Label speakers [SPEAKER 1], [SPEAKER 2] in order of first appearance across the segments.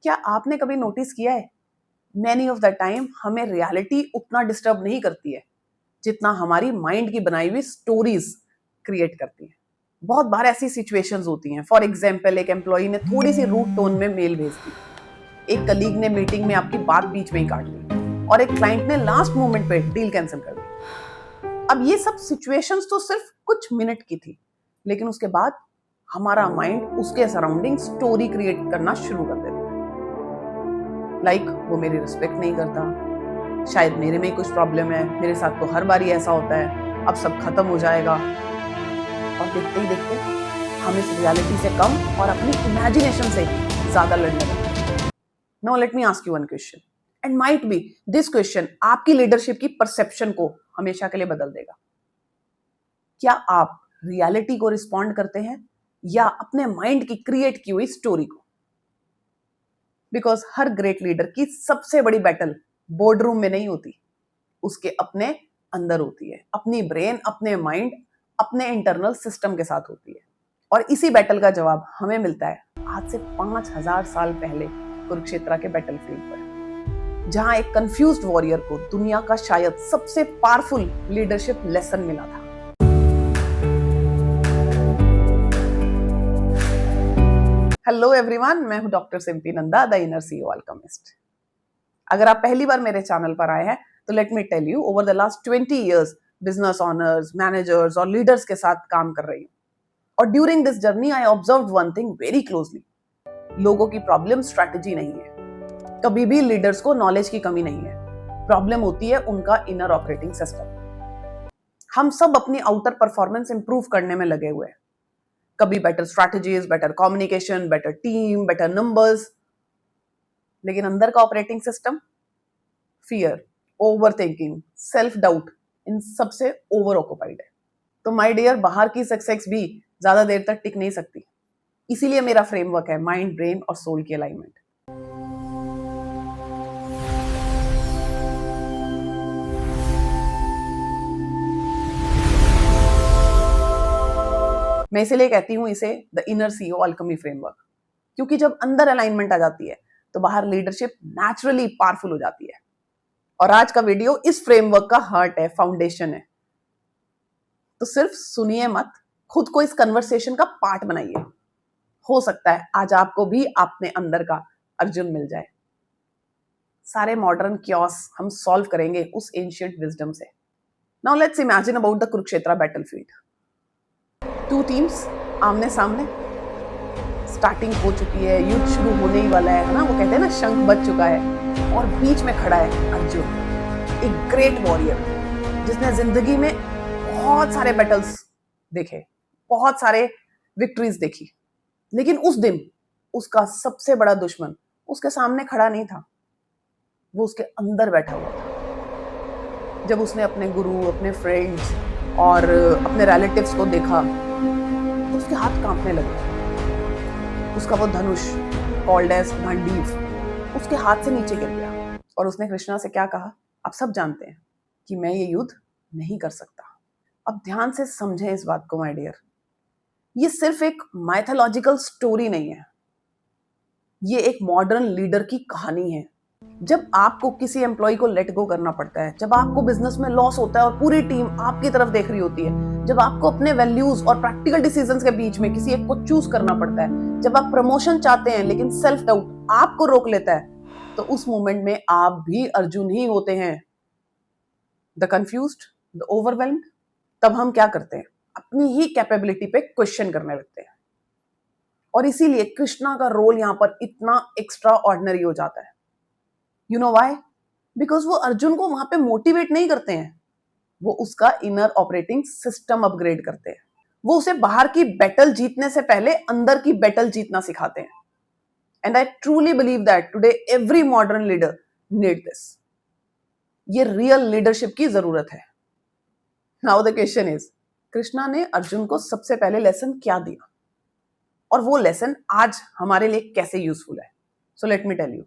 [SPEAKER 1] क्या आपने कभी नोटिस किया है, मैनी ऑफ द टाइम हमें रियलिटी उतना डिस्टर्ब नहीं करती है जितना हमारी माइंड की बनाई हुई स्टोरीज क्रिएट करती है। बहुत बार ऐसी सिचुएशंस होती हैं। फॉर एग्जाम्पल, एक एम्प्लॉय ने थोड़ी सी रूड टोन में मेल भेज दी, एक कलीग ने मीटिंग में आपकी बात बीच में ही काट ली, और एक क्लाइंट ने लास्ट मोमेंट पे डील कैंसिल कर दी। अब ये सब सिचुएशंस तो सिर्फ कुछ मिनट की थी, लेकिन उसके बाद हमारा माइंड उसके सराउंडिंग स्टोरी क्रिएट करना शुरू कर देता है। लाइक, वो मेरी रिस्पेक्ट नहीं करता, शायद मेरे में कुछ प्रॉब्लम है, मेरे साथ तो हर बार ही ऐसा होता है, अब सब खत्म हो जाएगा। और देखते ही देखते हम इस रियलिटी से कम और अपनी इमेजिनेशन से ज्यादा लड़ने लगते हैं। Now let me ask you one question, and might be this question आपकी लीडरशिप की परसेप्शन को हमेशा के लिए बदल देगा। क्या आप रियलिटी को रिस्पॉन्ड करते हैं या अपने माइंड की क्रिएट की हुई स्टोरी को? बिकॉज हर ग्रेट लीडर की सबसे बड़ी बैटल बोर्ड रूम में नहीं होती, उसके अपने अंदर होती है। अपनी ब्रेन, अपने माइंड, अपने इंटरनल सिस्टम के साथ होती है। और इसी बैटल का जवाब हमें मिलता है आज से 5000 साल पहले कुरुक्षेत्र के बैटलफील्ड पर, जहां एक कंफ्यूज्ड वॉरियर को दुनिया का शायद सबसे पावरफुल लीडरशिप लेसन मिला था। हेलो एवरीवन, मैं हूं doctor Simpi Nanda, the inner CEO alchemist. अगर आप पहली बार मेरे चैनल पर आए हैं तो let me tell you, over the last 20 years business owners, managers और लीडर्स के साथ काम कर रही हूँ। और during this journey I observed one thing very closely. लोगों की प्रॉब्लम स्ट्रैटेजी नहीं है, कभी भी लीडर्स को नॉलेज की कमी नहीं है। प्रॉब्लम होती है उनका इनर ऑपरेटिंग सिस्टम। हम सब अपनी आउटर परफॉर्मेंस इंप्रूव करने में लगे हुए हैं, कभी better strategies, better communication, better team, better numbers, लेकिन अंदर का operating system fear, overthinking, self doubt, इन सबसे ओवर ऑक्युपाइड है। तो माय डियर, बाहर की सक्सेस भी ज्यादा देर तक टिक नहीं सकती। इसीलिए मेरा फ्रेमवर्क है माइंड, ब्रेन और सोल की अलाइनमेंट। मैं इसीलिए कहती हूं इसे the inner CEO Alchemy framework, क्योंकि जब अंदर अलाइनमेंट आ जाती है तो बाहर लीडरशिप नेचुरली पावरफुल हो जाती है। और आज का वीडियो इस फ्रेमवर्क का हार्ट है, फाउंडेशन है। तो सिर्फ सुनिए मत, खुद को इस कन्वर्सेशन का पार्ट बनाइए। हो सकता है आज आपको भी अपने अंदर का अर्जुन मिल जाए। सारे मॉडर्न क्योस हम सॉल्व करेंगे उस एंशिएंट विजडम से। Now let's imagine about the Kurukshetra battlefield. Two teams आमने सामने, स्टार्टिंग हो चुकी है, युद्ध शुरू होने ही वाला है ना, वो कहते हैं ना शंख बज चुका है, और बीच में खड़ा है अर्जुन, एक ग्रेट वॉरियर जिसने जिंदगी में बहुत सारे बैटल्स देखे, बहुत सारे विक्ट्रीज देखी। लेकिन उस दिन उसका सबसे बड़ा दुश्मन उसके सामने खड़ा नहीं था, वो उसके अंदर बैठा हुआ था। जब उसने अपने गुरु, अपने फ्रेंड्स और अपने रिलेटिव्स को देखा तो उसके हाथ कांपने लगे। उसका वो धनुष कॉल्ड एज गांडीव उसके हाथ से नीचे गिर गया, और उसने कृष्णा से क्या कहा आप सब जानते हैं कि मैं ये युद्ध नहीं कर सकता। अब ध्यान से समझें इस बात को माय डियर, ये सिर्फ एक माइथोलॉजिकल स्टोरी नहीं है, ये एक मॉडर्न लीडर की कहानी है। जब आपको किसी एम्प्लॉय को लेट गो करना पड़ता है, जब आपको बिजनेस में लॉस होता है और पूरी टीम आपकी तरफ देख रही होती है, जब आपको अपने वैल्यूज और प्रैक्टिकल डिसीजंस के बीच में किसी एक को चूज करना पड़ता है, जब आप प्रमोशन चाहते हैं लेकिन सेल्फ डाउट आपको रोक लेता है, तो उस मोमेंट में आप भी अर्जुन ही होते हैं, द कंफ्यूज्ड, द ओवरवेल्म्ड। तब हम क्या करते हैं, अपनी ही कैपेबिलिटी पे क्वेश्चन करने लगते हैं। और इसीलिए कृष्णा का रोल यहां पर इतना एक्स्ट्रा ऑर्डिनरी हो जाता है। You know why? बिकॉज वो अर्जुन को वहां पे मोटिवेट नहीं करते हैं, वो उसका इनर ऑपरेटिंग सिस्टम अपग्रेड करते हैं। वो उसे बाहर की बैटल जीतने से पहले अंदर की बैटल जीतना सिखाते हैं। And I truly believe that today every modern leader need this. ये रियल लीडरशिप की जरूरत है। Now the question is, Krishna ने अर्जुन को सबसे पहले लेसन क्या दिया, और वो लेसन आज हमारे लिए कैसे यूजफुल है? So let me tell you,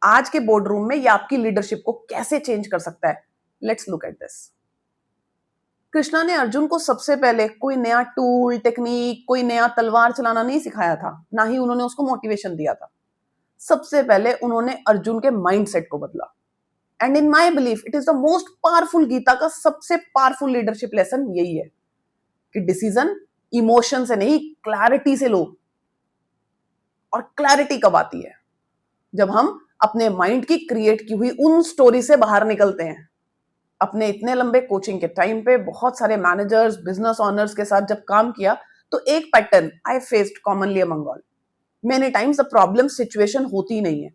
[SPEAKER 1] आज के बोर्ड रूम में ये आपकी लीडरशिप को कैसे चेंज कर सकता है। Let's look at this. Krishna ने अर्जुन को सबसे पहले कोई नया टूल, टेक्निक, कोई नया तलवार चलाना नहीं सिखाया था, ना ही उन्होंने उसको मोटिवेशन दिया था। सबसे पहले उन्होंने अर्जुन के माइंडसेट को बदला। And in my belief it is the most powerful, Gita का सबसे पावरफुल लीडरशिप लेसन यही है कि डिसीजन इमोशन से नहीं, क्लैरिटी से लो। और क्लैरिटी कब आती है? जब हम अपने माइंड की क्रिएट की हुई उन स्टोरी से बाहर निकलते हैं। अपने इतने लंबे कोचिंग के टाइम पे बहुत सारे मैनेजर्स, बिजनेस ऑनर्स के साथ जब काम किया तो एक pattern I faced commonly among all. Many times the problem situation होती नहीं है,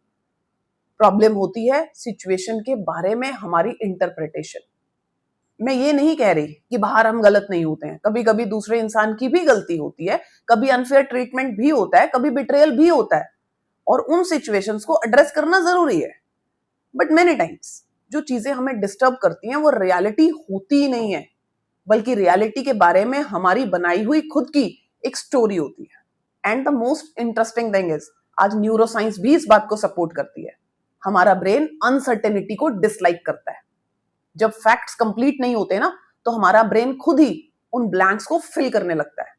[SPEAKER 1] प्रॉब्लम होती है सिचुएशन के बारे में हमारी इंटरप्रिटेशन। मैं ये नहीं कह रही कि बाहर हम गलत नहीं होते हैं, कभी कभी दूसरे इंसान की भी गलती होती है, कभी अनफेयर ट्रीटमेंट भी होता है, कभी बिट्रेयल भी होता है, और उन सिचुएशंस को एड्रेस करना जरूरी है। बट मेनी टाइम्स जो चीजें हमें डिस्टर्ब करती हैं वो रियलिटी होती ही नहीं है, बल्कि रियलिटी के बारे में हमारी बनाई हुई खुद की एक स्टोरी होती है। And the most interesting thing is, आज न्यूरोसाइंस भी इस बात को सपोर्ट करती है। हमारा ब्रेन अनसर्टेनिटी को डिसलाइक करता है। जब फैक्ट्स कंप्लीट नहीं होते ना, तो हमारा ब्रेन खुद ही उन ब्लैंक्स को फिल करने लगता है।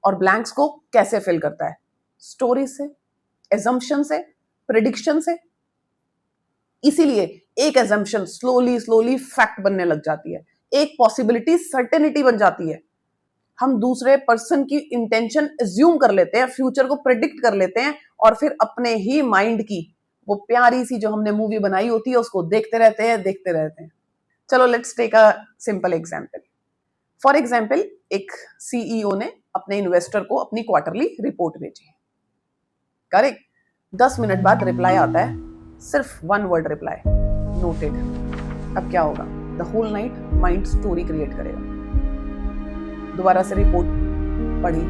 [SPEAKER 1] और ब्लैंक्स को कैसे फिल करता है? स्टोरी से, एजम्पशन से, प्रेडिक्शन से। इसीलिए एक एजम्पशन स्लोली स्लोली फैक्ट बनने लग जाती है, एक पॉसिबिलिटी सर्टेनिटी बन जाती है। हम दूसरे पर्सन की इंटेंशन एज्यूम कर लेते हैं, फ्यूचर को प्रेडिक्ट कर लेते हैं, और फिर अपने ही माइंड की वो प्यारी सी जो हमने मूवी बनाई होती है उसको देखते रहते हैं। चलो let's take a simple example. For example, एक सीईओ ने अपने इन्वेस्टर को अपनी क्वार्टरली रिपोर्ट भेजी। करेक्ट, 10 मिनट बाद रिप्लाई आता है, सिर्फ 1 वर्ड रिप्लाई, नोटेड। अब क्या होगा? The whole night mind story create करेगा। दोबारा से रिपोर्ट पढ़ी,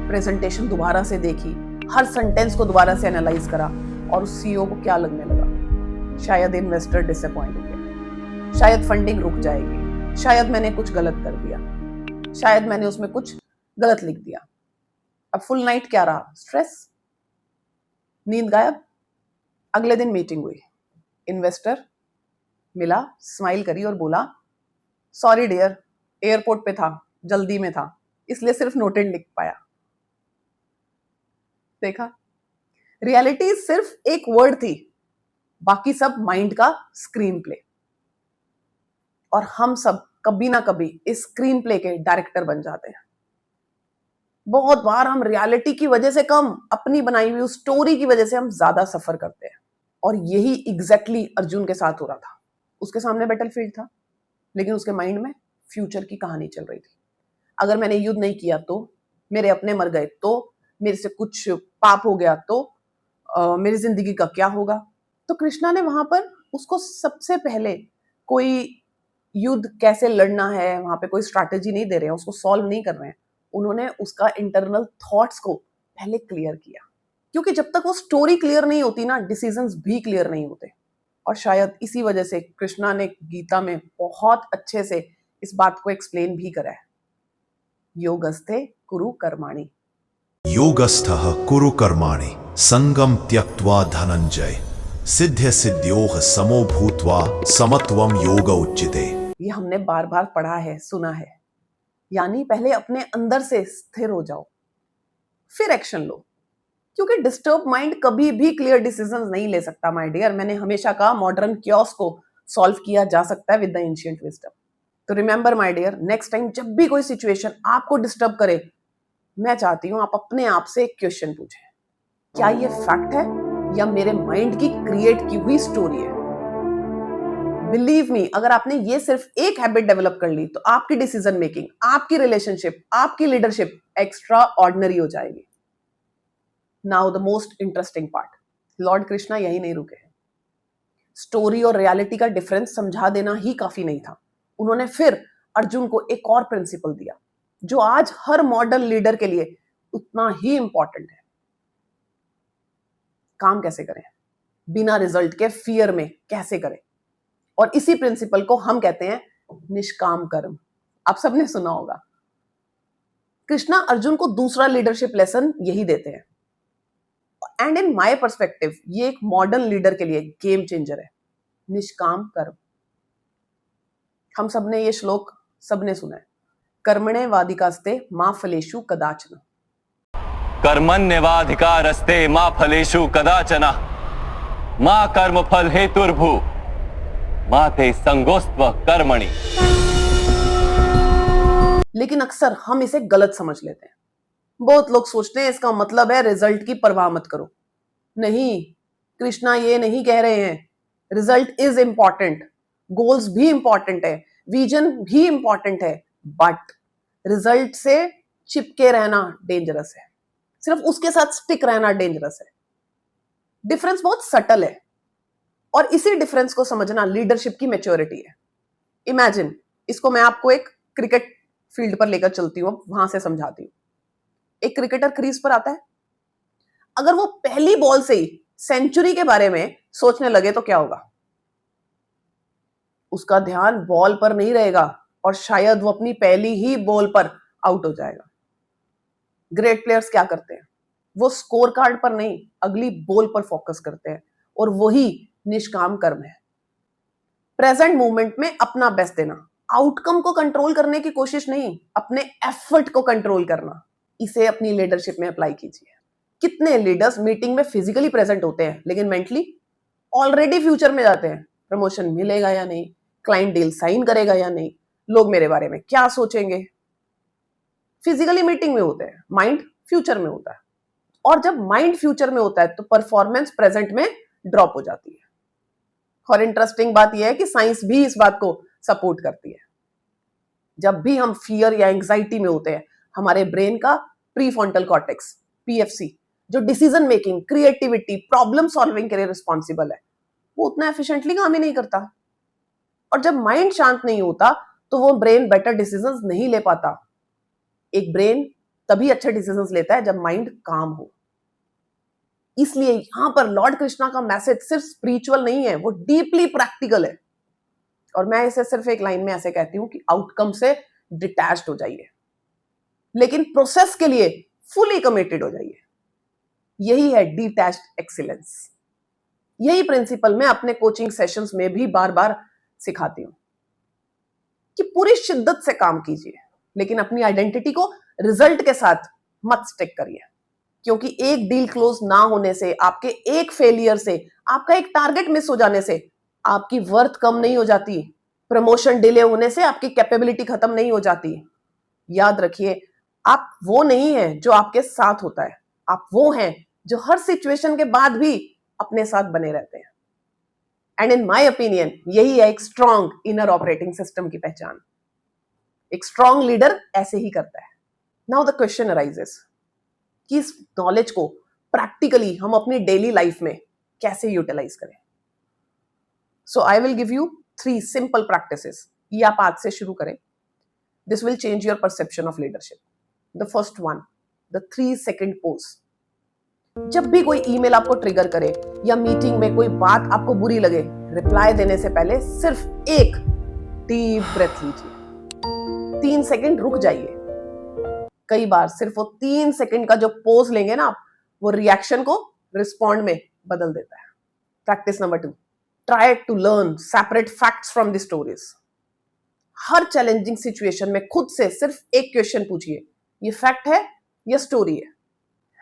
[SPEAKER 1] प्रेजेंटेशन दोबारा से देखी, हर सेंटेंस को दोबारा से एनालाइज करा, और उस सीईओ को क्या लगने लगा? शायद इन्वेस्टर डिसअपॉइंट हो गया, शायद फंडिंग रुक जाएगी, शायद मैंने कुछ गलत कर दिया, शायद मैंने उसमें कुछ गलत लिख दिया। अब फुल नाइट क्या रहा? स्ट्रेस, नींद गायब। अगले दिन मीटिंग हुई, इन्वेस्टर मिला, स्माइल करी और बोला, सॉरी डियर, एयरपोर्ट पे था, जल्दी में था, इसलिए सिर्फ नोटेड लिख पाया। देखा, रियलिटी सिर्फ एक वर्ड थी, बाकी सब माइंड का स्क्रीन प्ले। और हम सब कभी ना कभी इस स्क्रीन प्ले के डायरेक्टर बन जाते हैं। बहुत बार हम रियलिटी की वजह से कम, अपनी बनाई हुई स्टोरी की वजह से हम ज्यादा सफर करते हैं। और यही एग्जैक्टली अर्जुन के साथ हो रहा था। उसके सामने बैटलफील्ड था, लेकिन उसके माइंड में फ्यूचर की कहानी चल रही थी। अगर मैंने युद्ध नहीं किया तो, मेरे अपने मर गए तो, मेरे से कुछ पाप हो गया तो मेरी जिंदगी का क्या होगा? तो कृष्णा ने वहां पर उसको सबसे पहले कोई युद्ध कैसे लड़ना है, वहां पे कोई स्ट्रैटेजी नहीं दे रहे हैं, उसको सॉल्व नहीं कर रहे हैं। उन्होंने उसका इंटरनल थॉट्स को पहले क्लियर किया, क्योंकि जब तक वो स्टोरी क्लियर नहीं होती ना, डिसीजंस भी क्लियर नहीं होते। और शायद इसी वजह से कृष्णा ने गीता में बहुत अच्छे से इस बात को एक्सप्लेन भी करा है, योगस्थे कुरु कर्माणि।
[SPEAKER 2] योगस्थः कुरु कर्माणि संगम त्यक्त्वा धनंजय सिद्ध्य सिद्ध्योः समो भूत्वा समत्वम योग उच्यते।
[SPEAKER 1] ये हमने बार बार पढ़ा है, सुना है। यानी पहले अपने अंदर से स्थिर हो जाओ, फिर एक्शन लो, क्योंकि डिस्टर्ब माइंड कभी भी क्लियर डिसीजंस नहीं ले सकता माय डियर। मैंने हमेशा कहा, मॉडर्न क्योस को सॉल्व किया जा सकता है विद द एंशिएंट विजडम। तो remember my dear, next time जब भी कोई सिचुएशन आपको डिस्टर्ब करे, मैं चाहती हूं आप अपने आप से एक क्वेश्चन पूछें, क्या ये फैक्ट है या मेरे माइंड की क्रिएट की हुई स्टोरी है? बिलीव मी, अगर आपने ये सिर्फ एक हैबिट डेवलप कर ली तो आपकी डिसीजन मेकिंग, आपकी रिलेशनशिप, आपकी लीडरशिप एक्स्ट्रा ऑर्डिनरी हो जाएगी। Now the most interesting part, Lord Krishna यही नहीं रुके हैं। स्टोरी और रियलिटी का डिफरेंस समझा देना ही काफी नहीं था। उन्होंने फिर अर्जुन को एक और प्रिंसिपल दिया, जो आज हर मॉडर्न लीडर के लिए उतना ही इंपॉर्टेंट है। काम कैसे करें, बिना रिजल्ट के फियर में कैसे करें? और इसी प्रिंसिपल को हम कहते हैं निष्काम कर्म। आप सबने सुना होगा। कृष्णा अर्जुन को दूसरा लीडरशिप लेसन यही देते हैं। एंड इन माय पर्सपेक्टिव ये एक मॉडर्न लीडर के लिए गेम चेंजर है, निष्काम कर्म। हम सबने ये श्लोक सबने सुना है, कर्मणे वादिकास्ते मा फलेषु कदाचन।
[SPEAKER 3] कर्मण्येवाधिकारस्ते मा फलेषु कदाचन मा कर्मफल हेतुर्भू मा ते संगोस्त्व कर्मणि।
[SPEAKER 1] लेकिन अक्सर हम इसे गलत समझ लेते हैं। बहुत लोग सोचते हैं इसका मतलब है रिजल्ट की परवाह मत करो। नहीं, कृष्णा ये नहीं कह रहे हैं। रिजल्ट इज इंपॉर्टेंट, गोल्स भी इंपॉर्टेंट है, विजन भी इंपॉर्टेंट है, बट रिजल्ट से चिपके रहना डेंजरस है, सिर्फ उसके साथ स्टिक रहना डेंजरस है। डिफरेंस बहुत सटल है और इसी डिफरेंस को समझना लीडरशिप की मैच्योरिटी है। इमेजिन, इसको मैं आपको एक क्रिकेट फील्ड पर लेकर चलती हूँ, वहां से समझाती हूँ। एक क्रिकेटर क्रीज पर आता है, अगर वो पहली बॉल से ही सेंचुरी के बारे में सोचने लगे तो क्या होगा? उसका ध्यान बॉल पर नहीं रहेगा और शायद वो अपनी पहली ही बॉल पर आउट हो जाएगा। ग्रेट प्लेयर्स क्या करते हैं? वो स्कोर कार्ड पर नहीं, अगली बॉल पर फोकस करते हैं और वही निष्काम कर्म है। प्रेजेंट मूवमेंट में अपना बेस्ट देना, आउटकम को कंट्रोल करने की कोशिश नहीं, अपने एफर्ट को कंट्रोल करना। इसे अपनी लीडरशिप में अप्लाई कीजिए। कितने लीडर्स मीटिंग में फिजिकली प्रेजेंट होते हैं लेकिन मेंटली ऑलरेडी फ्यूचर में जाते हैं। प्रमोशन मिलेगा या नहीं, क्लाइंट डील साइन करेगा या नहीं, लोग मेरे बारे में क्या सोचेंगे। फिजिकली मीटिंग में होते हैं, माइंड फ्यूचर में होता है। और जब माइंड फ्यूचर में होता है तो परफॉर्मेंस प्रेजेंट में ड्रॉप हो जाती है। और इंटरेस्टिंग बात यह है कि साइंस भी इस बात को सपोर्ट करती है। जब भी हम फियर या एंग्जाइटी में होते हैं, हमारे ब्रेन का प्रीफ्रंटल कॉर्टेक्स पीएफसी, जो decision making, creativity, problem solving के लिए रिस्पॉन्सिबल है, वो उतना एफिशिएंटली काम ही नहीं करता। और जब माइंड शांत नहीं होता तो वो ब्रेन बेटर डिसीजंस नहीं ले पाता। एक ब्रेन तभी अच्छे डिसीजंस लेता है जब माइंड काम हो। इसलिए यहां पर लॉर्ड कृष्णा का मैसेज सिर्फ स्पिरिचुअल नहीं है, वो डीपली प्रैक्टिकल है। और मैं इसे सिर्फ एक लाइन में ऐसे कहती हूं कि आउटकम से डिटैच्ड हो जाइए, लेकिन प्रोसेस के लिए फुली कमिटेड हो जाइए। यही है डिटैच्ड एक्सीलेंस। यही प्रिंसिपल मैं अपने कोचिंग सेशंस में भी बार बार सिखाती हूं कि पूरी शिद्दत से काम कीजिए, लेकिन अपनी आइडेंटिटी को रिजल्ट के साथ मत स्टिक करिए। क्योंकि एक डील क्लोज ना होने से, आपके एक फेलियर से, आपका एक टारगेट मिस हो जाने से आपकी वर्थ कम नहीं हो जाती। प्रमोशन डिले होने से आपकी कैपेबिलिटी खत्म नहीं हो जाती। याद रखिए, आप वो नहीं हैं जो आपके साथ होता है, आप वो हैं जो हर सिचुएशन के बाद भी अपने साथ बने रहते हैं। एंड इन माय ओपिनियन यही है एक स्ट्रॉन्ग इनर ऑपरेटिंग सिस्टम की पहचान। एक स्ट्रॉन्ग लीडर ऐसे ही करता है। नाउ द क्वेश्चन अराइजेस कि इस नॉलेज को प्रैक्टिकली हम अपनी डेली लाइफ में कैसे यूटिलाइज करें। So I will give you 3 simple practices. ये आप आज से शुरू करें। This will change your perception of leadership. The first one, the 3 second pause. जब भी कोई ईमेल आपको ट्रिगर करे या मीटिंग में कोई बात आपको बुरी लगे, रिप्लाई देने से पहले सिर्फ एक डीप ब्रेथ लीजिए। 3 सेकंड रुक जाइए। कई बार सिर्फ वो 3 सेकंड का जो पोज लेंगे ना आप, वो रिएक्शन को रिस्पॉन्ड में बदल देता है। Practice number 2, try to learn separate facts from the stories. हर चैलेंजिंग सिचुएशन में खुद से सिर्फ एक क्वेश्चन पूछिए, ये फैक्ट है या स्टोरी है?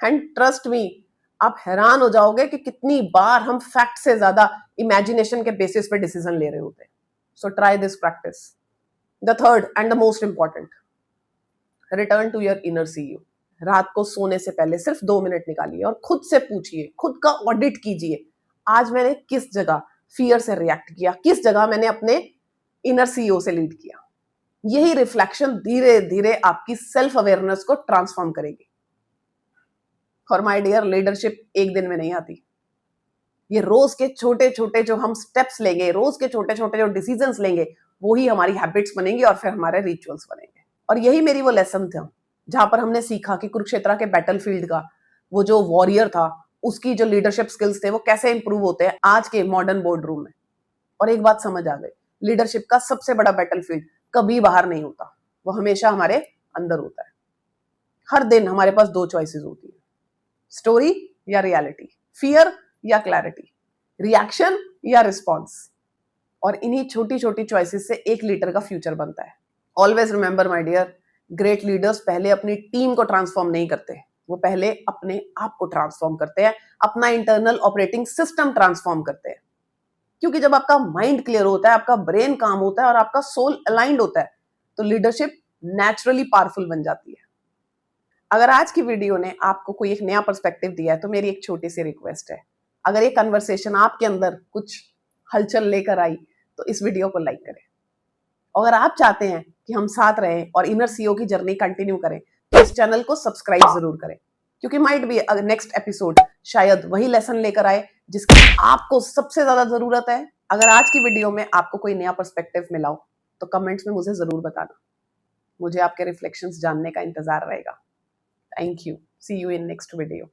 [SPEAKER 1] एंड ट्रस्ट मी, आप हैरान हो जाओगे कि कितनी बार हम फैक्ट से ज्यादा इमेजिनेशन के बेसिस पे डिसीजन ले रहे होते हैं। So try this practice. The third and the most important, return to your inner CEO. रात को सोने से पहले सिर्फ 2 मिनट निकालिए और खुद से पूछिए, खुद का ऑडिट कीजिए, आज मैंने किस जगह फियर से रिएक्ट किया, किस जगह मैंने अपने इनर सीईओ से लीड किया। यही रिफ्लेक्शन धीरे धीरे आपकी सेल्फ अवेयरनेस को ट्रांसफॉर्म करेगी। और माय डियर, लीडरशिप एक दिन में नहीं आती। ये रोज के छोटे छोटे जो हम स्टेप्स लेंगे, रोज के छोटे छोटे जो डिसीजंस लेंगे, वो ही हमारी हैबिट्स बनेंगी और फिर हमारे रिचुअल्स बनेंगे। और यही मेरी वो लेसन था जहां पर हमने सीखा कि कुरुक्षेत्र के बैटलफील्ड का वो जो वॉरियर था, उसकी जो लीडरशिप स्किल्स थे वो कैसे इंप्रूव होते हैं आज के मॉडर्न बोर्ड रूम में। और एक बात समझ आ गई, लीडरशिप का सबसे बड़ा बैटलफील्ड कभी बाहर नहीं होता, वो हमेशा हमारे अंदर होता है। हर दिन हमारे पास 2 चॉइसेस होती है, स्टोरी या रियलिटी, फियर या क्लैरिटी, रिएक्शन या रिस्पॉन्स। और इन्हीं छोटी छोटी चॉइसेस से एक लीडर का फ्यूचर बनता है। Always remember my dear, great leaders पहले अपनी टीम को ट्रांसफॉर्म नहीं करते, वो पहले अपने आप को ट्रांसफॉर्म करते हैं, अपना इंटरनल ऑपरेटिंग सिस्टम ट्रांसफॉर्म करते हैं। क्योंकि जब आपका माइंड क्लियर होता है, आपका ब्रेन काम होता है और आपका सोल अलाइंड होता है, तो लीडरशिप नेचुरली पावरफुल बन जाती है। अगर आज की वीडियो ने आपको कोई एक नया पर्सपेक्टिव दिया है, तो मेरी एक छोटी सी रिक्वेस्ट है, अगर ये कन्वर्सेशन आपके अंदर कुछ हलचल लेकर आई, तो इस वीडियो को लाइक करें। अगर आप चाहते हैं कि हम साथ रहें और इनर सीईओ की जर्नी कंटिन्यू करें, तो इस चैनल को सब्सक्राइब जरूर करें, क्योंकि माइट बी नेक्स्ट एपिसोड शायद वही लेसन लेकर आए जिसकी आपको सबसे ज्यादा जरूरत है। अगर आज की वीडियो में आपको कोई नया पर्सपेक्टिव मिला हो, तो कमेंट्स में मुझे जरूर बताना। मुझे आपके रिफ्लेक्शंस जानने का इंतजार रहेगा। Thank you. See you in next video.